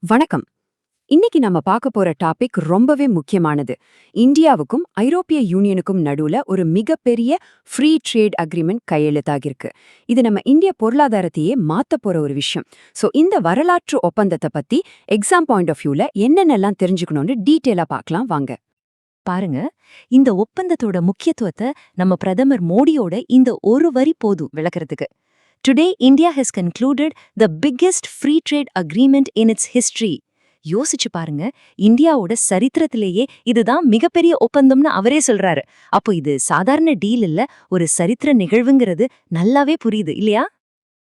வணக்கம். இன்னைக்கு நம்ம பார்க்க போற டாபிக் ரொம்பவே முக்கியமானது. இந்தியாவுக்கும் ஐரோப்பிய யூனியனுக்கும் நடுவுல ஒரு மிகப்பெரிய ஃப்ரீ ட்ரேட் அக்ரிமெண்ட் கையெழுத்தாகிருக்கு. இது நம்ம இந்திய பொருளாதாரத்தையே மாத்த போற ஒரு விஷயம். இந்த வரலாற்று ஒப்பந்தத்தை பத்தி எக்ஸாம் பாயிண்ட் ஆஃப் வியூல என்னென்னலாம் தெரிஞ்சுக்கணும்னு டீட்டெயிலா பார்க்கலாம் வாங்க. பாருங்க, இந்த ஒப்பந்தத்தோட முக்கியத்துவத்தை நம்ம பிரதமர் மோடியோட இந்த ஒரு வரி போதும் விளக்கறதுக்கு. Today, India has concluded the biggest free trade agreement in its history. யோசிச்சு பாருங்க, இந்தியாவோட சரித்திரத்திலேயே இதுதான் மிகப்பெரிய ஒப்பந்தம்னு அவரே சொல்றாரு. அப்போ இது சாதாரண டீல் இல்ல, ஒரு சரித்திர நிகழ்வுங்கிறது நல்லாவே புரியுது இல்லையா?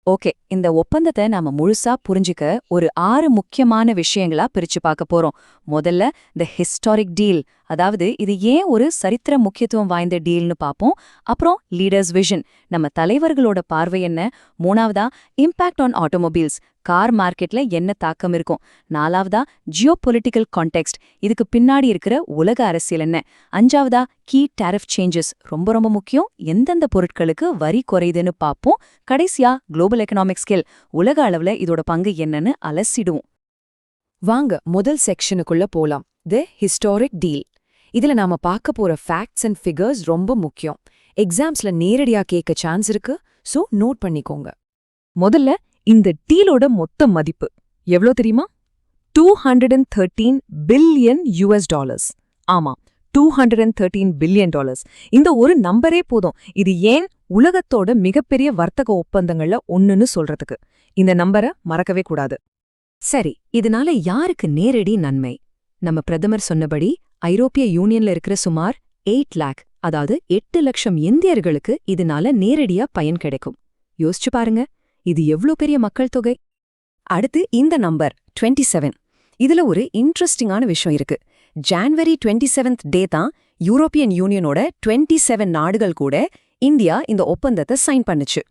ஓகே, இந்த ஒப்பந்தத்தை நாம முழுசா புரிஞ்சுக்க ஒரு 6 முக்கியமான விஷயங்களா பிரிச்சு பார்க்க போறோம். முதல்ல தி ஹிஸ்டாரிக் டீல், அதாவது இது ஏன் ஒரு சரித்திர முக்கியத்துவம் வாய்ந்த டீல்னு பார்ப்போம். அப்புறம் லீடர்ஸ் விஷன், நம்ம தலைவர்களோட பார்வை என்ன. மூணாவதா இம்பாக்ட் ஆன் ஆட்டோமொபைல்ஸ், கார் மார்க்கெட்ல என்ன தாக்கம் இருக்கும். நாலாவதா ஜியோ பொலிட்டிக்கல் கான்டெக்ஸ்ட், இதுக்கு பின்னாடி இருக்கிற உலக அரசியல் என்ன. அஞ்சாவதா கீ டாரிஃப் சேஞ்சஸ், ரொம்ப ரொம்ப முக்கியம், எந்தெந்த பொருட்களுக்கு வரி குறையுதுன்னு பார்ப்போம். கடைசியா குளோபல் எக்கனாமிக் ஸ்கேல், உலக அளவுல இதோட பங்கு என்னன்னு அலசிடுவோம். வாங்க முதல் செக்ஷனுக்குள்ள போலாம். தி ஹிஸ்டாரிக் டீல். இதுல நாம பார்க்க போற ஃபேக்ட்ஸ் அண்ட் ஃபிகர்ஸ் ரொம்ப முக்கியம். எக்ஸாம்ஸ்ல நேரடியா கேட்க சான்ஸ் இருக்கு, சோ நோட் பண்ணிக்கோங்க. முதல்ல இந்த டீலோட மொத்த மதிப்பு எவ்வளோ தெரியுமா? $213 பில்லியன். ஆமா, $213 பில்லியன். இந்த ஒரு நம்பரே போதும் இது ஏன் உலகத்தோட மிகப்பெரிய வர்த்தக ஒப்பந்தங்கள்ல ஒண்ணுன்னு சொல்றதுக்கு. இந்த நம்பரை மறக்கவே கூடாது. சரி, இதனால யாருக்கு நேரடி நன்மை? நம்ம பிரதமர் சொன்னபடி ஐரோப்பிய யூனியன்ல இருக்கிற சுமார் 8 லேக், அதாவது 8 லட்சம் இந்தியர்களுக்கு இதனால நேரடியா பயன் கிடைக்கும். யோசிச்சு பாருங்க, இது எவ்ளோ பெரிய மக்கள் தொகை. அடுத்து இந்த நம்பர் 27. இதுல ஒரு இன்ட்ரெஸ்டிங்கான விஷயம் இருக்கு. ஜான்வரி 27th டே தான் யூரோப்பியன் யூனியனோட 27 நாடுகள் கூட இந்தியா இந்த ஒப்பந்தத்தை சைன் பண்ணுச்சு.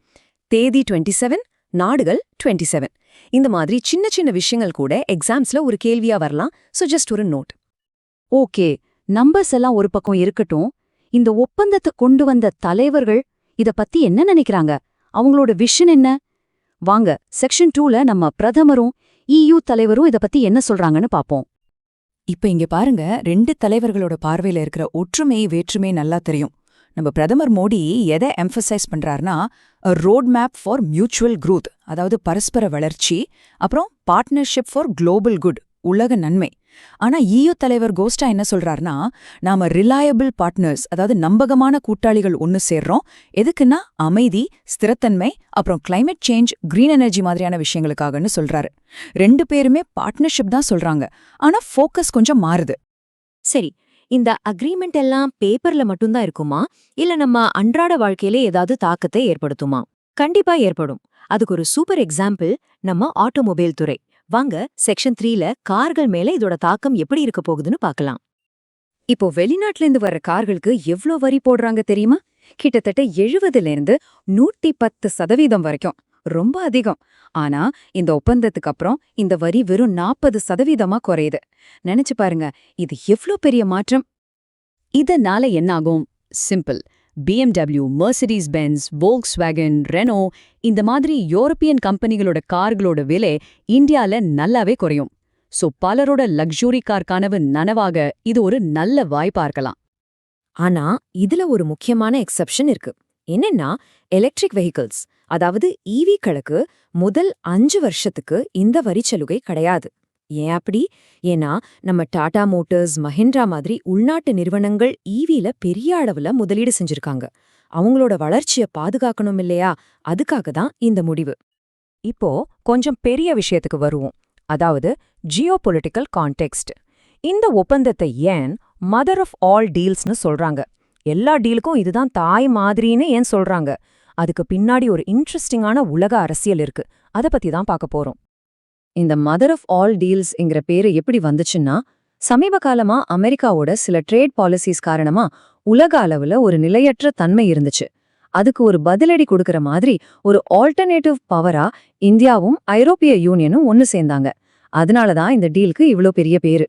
தேதி 27, நாடுகள் 27. இந்த மாதிரி சின்ன சின்ன விஷயங்கள் கூட எக்ஸாம்ஸ்ல ஒரு கேள்வியா வரலாம். ஜஸ்ட் ஒரு நோட். ஓகே, நம்பர்ஸ் எல்லாம் ஒரு பக்கம் இருக்கட்டும். இந்த ஒப்பந்தத்தை கொண்டு வந்த தலைவர்கள் இத பத்தி என்ன நினைக்கிறாங்க? அவங்களோட விஷன் என்ன? வாங்க செக்ஷன் 2ல நம்ம பிரதமரும் EU தலைவரும் இத பத்தி என்ன சொல்றாங்கன்னு பாப்போம். இப்ப இங்க பாருங்க, 2 தலைவர்களோட பார்வையில இருக்கிற ஒற்றுமை வேற்றுமை நல்லா தெரியும். நம்ம பிரதமர் மோடி எதை எம்பசைஸ் பண்றாருன்னா, road map for mutual growth, அதாவது பரஸ்பர வளர்ச்சி, அப்புறம் பார்ட்னர்ஷிப் ஃபார் குளோபல் குட், உலக நன்மை. ஆனா EU தலைவர் கோஸ்டா என்ன சொல்றாருன்னா, நாம ரிலையபிள் பார்ட்னர்ஸ், அதாவது நம்பகமான கூட்டாளிகள் ஒன்னு சேர்றோம். எதுக்குன்னா அமைதி, ஸ்திரத்தன்மை, அப்புறம் கிளைமேட் சேஞ்ச், கிரீன் எனர்ஜி மாதிரியான விஷயங்களுக்காகன்னு சொல்றாரு. 2 பேருமே பார்ட்னர்ஷிப் தான் சொல்றாங்க, ஆனா ஃபோக்கஸ் கொஞ்சம் மாறுது. சரி, இந்த அக்ரிமெண்ட் எல்லாம் பேப்பர்ல மட்டும்தான் இருக்குமா, இல்ல நம்ம அன்றாட வாழ்க்கையிலே ஏதாவது தாக்கத்தை ஏற்படுத்துமா? கண்டிப்பா ஏற்படும். அதுக்கு ஒரு சூப்பர் எக்ஸாம்பிள் நம்ம ஆட்டோமொபைல் துறை. வாங்க செக்ஷன் 3ல கார்கள் மேல இதோட தாக்கம் எப்படி இருக்க போகுதுன்னு பார்க்கலாம். இப்போ வெளிநாட்டுல இருந்து வர்ற கார்களுக்கு எவ்ளோ வரி போடுறாங்க தெரியுமா? கிட்டத்தட்ட 70லேருந்து 110% வரைக்கும். ரொம்ப அதிகம். ஆனா இந்த ஒப்பந்தத்துக்கு அப்புறம் இந்த வரி வெறும் 40% குறையுது. நினைச்சு பாருங்க, இது எவ்ளோ பெரிய மாற்றம். இதனால என்னாகும்? Simple. BMW, Mercedes Benz, Volkswagen, Renault, இந்த மாதிரி யூரோப்பியன் கம்பெனிகளோட கார்களோட விலை இந்தியால நல்லாவே குறையும். பலரோட லக்ஸுரி கார் கனவு நனவாக இது ஒரு நல்ல வாய்ப்பா இருக்கலாம். ஆனா இதுல ஒரு முக்கியமான எக்ஸெப்ஷன் இருக்கு. என்னன்னா எலக்ட்ரிக் வெஹிக்கிள்ஸ், அதாவது EV-க்களுக்கு முதல் 5 வருஷத்துக்கு இந்த வரிச்சலுகை கிடையாது. ஏன் அப்படி? ஏன்னா நம்ம டாடா மோட்டார்ஸ், மஹிந்திரா மாதிரி உள்நாட்டு நிறுவனங்கள் EV-ல பெரிய அளவுல முதலீடு செஞ்சிருக்காங்க. அவங்களோட வளர்ச்சியை பாதுகாக்கணும் இல்லையா? அதுக்காக தான் இந்த முடிவு. இப்போ கொஞ்சம் பெரிய விஷயத்துக்கு வருவோம், அதாவது ஜியோ பொலிட்டிக்கல் கான்டெக்ஸ்ட். இந்த ஒப்பந்தத்தை ஏன் மதர் ஆஃப் ஆல் டீல்ஸ்னு சொல்றாங்க? எல்லா டீலுக்கும் இதுதான் தாய் மாதிரின்னு ஏன் சொல்றாங்க? அதுக்கு பின்னாடி ஒரு இன்ட்ரெஸ்டிங்கான உலக அரசியல் இருக்கு. அத பத்தி தான் பார்க்க போறோம். இந்த மதர் ஆஃப் ஆல் டீல்ஸ்ங்கிற பேரு எப்படி வந்துச்சுன்னா, சமீப காலமா அமெரிக்காவோட சில ட்ரேட் பாலிசிஸ் காரணமா உலக அளவுல ஒரு நிலையற்ற தன்மை இருந்துச்சு. அதுக்கு ஒரு பதிலடி கொடுக்கற மாதிரி ஒரு ஆல்டர்னேட்டிவ் பவரா இந்தியாவும் ஐரோப்பிய யூனியனும் ஒன்னு சேர்ந்தாங்க. அதனாலதான் இந்த டீலுக்கு இவ்ளோ பெரிய பேரு.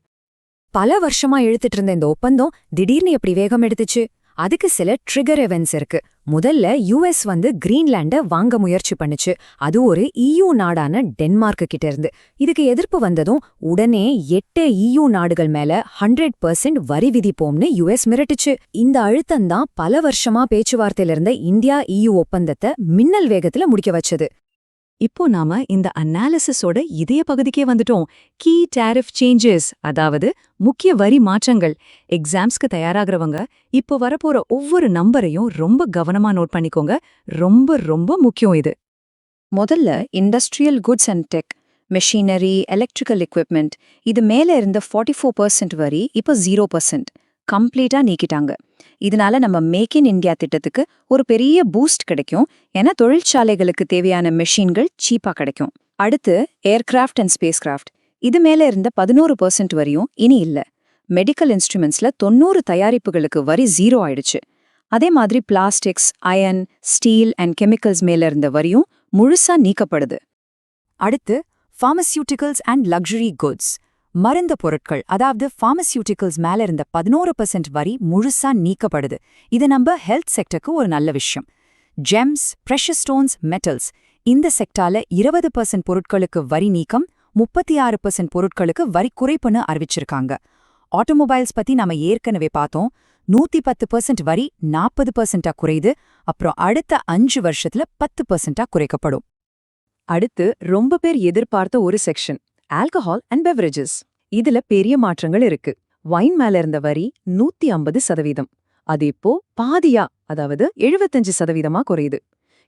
பல வருஷமா இழுத்துட்டு இருந்த இந்த ஒப்பந்தம் திடீர்னு எப்படி வேகம் எடுத்துச்சு? அதுக்கு சில ட்ரிகர் எவென்ட்ஸ் இருக்கு. முதல்ல யுஎஸ் கிரீன்லாண்ட வாங்க முயற்சி பண்ணுச்சு. அது ஒரு EU நாடான டென்மார்க்கு கிட்ட இருந்து. இதுக்கு எதிர்ப்பு வந்ததும் உடனே 8 EU நாடுகள் மேல 100% வரி விதிப்போம்னு யுஎஸ் மிரட்டுச்சு. இந்த அழுத்தம்தான் பல வருஷமா பேச்சுவார்த்தையில இருந்த இந்தியா EU ஒப்பந்தத்தை மின்னல் வேகத்துல முடிக்க வச்சது. இப்போ நாம இந்த அனாலிசிஸோட இதய பகுதிக்கே வந்துட்டோம். கீ டேரிஃப் சேஞ்சஸ், அதாவது முக்கிய வரி மாற்றங்கள். எக்ஸாம்ஸ்க்கு தயாராகிறவங்க இப்போ வரப்போற ஒவ்வொரு நம்பரையும் ரொம்ப கவனமா நோட் பண்ணிக்கோங்க. ரொம்ப ரொம்ப முக்கியம் இது. முதல்ல industrial goods and tech, machinery, electrical equipment, இது மேல இருந்த 44% வரி இப்போ 0% கம்ப்ளீட்டா நீக்கிட்டாங்க. இதனால நம்ம மேக் இன் இந்தியா திட்டத்துக்கு ஒரு பெரிய பூஸ்ட் கிடைக்கும். ஏன்னா தொழிற்சாலைகளுக்கு தேவையான மெஷின்கள் சீப்பா கிடைக்கும். அடுத்து ஏர்கிராஃப்ட் அண்ட் ஸ்பேஸ் கிராஃப்ட், இது மேல இருந்த 11% வரியும் இனி இல்ல. மெடிக்கல் இன்ஸ்ட்ருமெண்ட்ஸ்ல 90 தயாரிப்புகளுக்கு வரி 0 ஆயிடுச்சு. அதே மாதிரி plastics, iron, steel and chemicals மேல இருந்த வரியும் முழுசா நீக்கப்படுது. அடுத்து ஃபார்மசியூட்டிகல்ஸ் அண்ட் லக்ஸுரி குட்ஸ், மருந்து பொருட்கள், அதாவது ஃபார்மசியூட்டிகல்ஸ் மேல இருந்த 11% வரி முழுசா நீக்கப்படுது. இது நம்ம ஹெல்த் செக்டருக்கு ஒரு நல்ல விஷயம். ஜெம்ஸ், பிரஷஸ் ஸ்டோன்ஸ், மெட்டல்ஸ், இந்த செக்டால 20% பொருட்களுக்கு வரி நீக்கம், 36% பொருட்களுக்கு வரி குறைப்புன்னு அறிவிச்சிருக்காங்க. ஆட்டோமொபைல்ஸ் பத்தி நாம ஏற்கனவே பார்த்தோம். 110% வரி 40% குறையுது. அப்புறம் அடுத்த 5 வருஷத்துல 10% குறைக்கப்படும். அடுத்து ரொம்ப பேர் எதிர்பார்த்த ஒரு செக்ஷன், ஆல்கஹால் அண்ட் பெவரேஜஸ். இதுல பெரிய மாற்றங்கள் இருக்கு. வைன் மேல இருந்த வரி 150%. அது இப்போ பாதியா, அதாவது 75% குறையுது.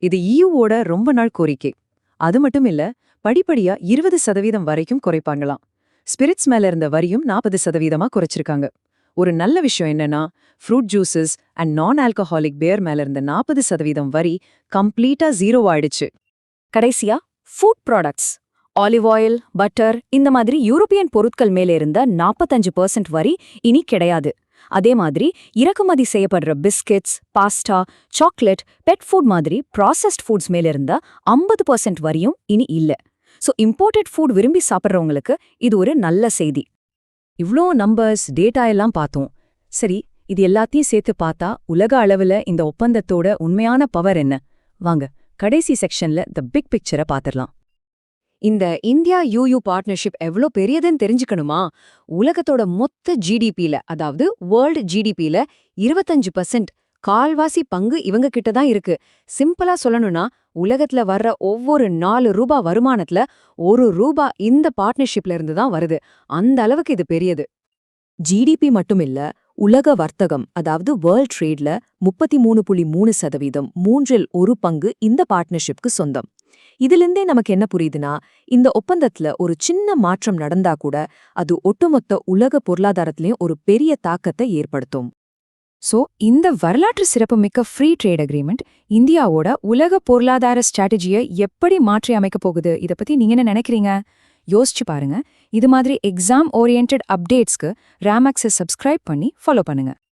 இது EUவோட ரொம்ப நாள் கோரிக்கை. அது மட்டும் இல்ல, படிப்படியா 20% வரைக்கும் குறைப்பாங்களாம். ஸ்பிரிட்ஸ் மேல இருந்த வரியும் 40% குறைச்சிருக்காங்க. ஒரு நல்ல விஷயம் என்னன்னா, ஃப்ரூட் ஜூசஸ் அண்ட் நான் ஆல்கஹாலிக் பியர் மேல இருந்த 40% வரி கம்ப்ளீட்டா 0 ஆயிடுச்சு. கடைசியா food products, olive oil, butter, இந்த மாதிரி யூரோப்பியன் பொருட்கள் மேல இருந்த 45% வரி இனி கிடையாது. அதே மாதிரி இறக்குமதி செய்யப்படுற பிஸ்கெட்ஸ், பாஸ்டா, சாக்லேட், பெட் ஃபுட் மாதிரி ப்ராசஸ்ட் ஃபுட்ஸ் மேல இருந்த 50% வரியும் இனி இல்ல. ஸோ இம்போர்ட்டட் ஃபுட் விரும்பி சாப்பிட்றவங்களுக்கு இது ஒரு நல்ல செய்தி. இவ்ளோ நம்பர்ஸ், டேட்டா எல்லாம் பார்த்தோம். சரி, இது எல்லாத்தையும் சேர்த்து பார்த்தா உலக அளவுல இந்த ஒப்பந்தத்தோட உண்மையான பவர் என்ன? வாங்க கடைசி செக்ஷன்ல தி பிக் பிக்சரை பார்த்துடலாம். இந்த இந்தியா EU பார்ட்னர்ஷிப் எவ்வளோ பெரியதுன்னு தெரிஞ்சுக்கணுமா? உலகத்தோட மொத்த GDPல, அதாவது வேர்ல்டு GDPல 25%, கால்வாசி பங்கு இவங்க கிட்ட தான் இருக்கு. சிம்பிளா சொல்லணும்னா, உலகத்துல வர்ற ஒவ்வொரு 4 ரூபாய் வருமானத்துல 1 ரூபாய் இந்த பார்ட்னர்ஷிப்ல இருந்து தான் வருது. அந்த அளவுக்கு இது பெரியது. GDP மட்டும் இல்ல, உலக வர்த்தகம், அதாவது வேர்ல்ட் ட்ரேட்ல 33.3%, 1/3 பங்கு இந்த பார்ட்னர்ஷிப்க்கு சொந்தம். இதிலிருந்தே நமக்கு என்ன புரியுதுன்னா, இந்த ஒப்பந்தத்துல ஒரு சின்ன மாற்றம் நடந்தா கூட அது ஒட்டுமொத்த உலக பொருளாதாரத்திலையும் ஒரு பெரிய தாக்கத்தை ஏற்படுத்தும். சோ இந்த வரலாற்று சிறப்புமிக்க ஃப்ரீ ட்ரேட் அக்ரிமெண்ட் இந்தியாவோட உலக பொருளாதார ஸ்ட்ராட்டஜியை எப்படி மாற்றி அமைக்க போகுது? இத பத்தி நீங்க என்ன நினைக்கிறீங்க? யோசிச்சு பாருங்க. இது மாதிரி எக்ஸாம் ஓரியன்டட் அப்டேட்ஸ்க்கு ராமேக்ஸை சப்ஸ்கிரைப் பண்ணி ஃபாலோ பண்ணுங்க.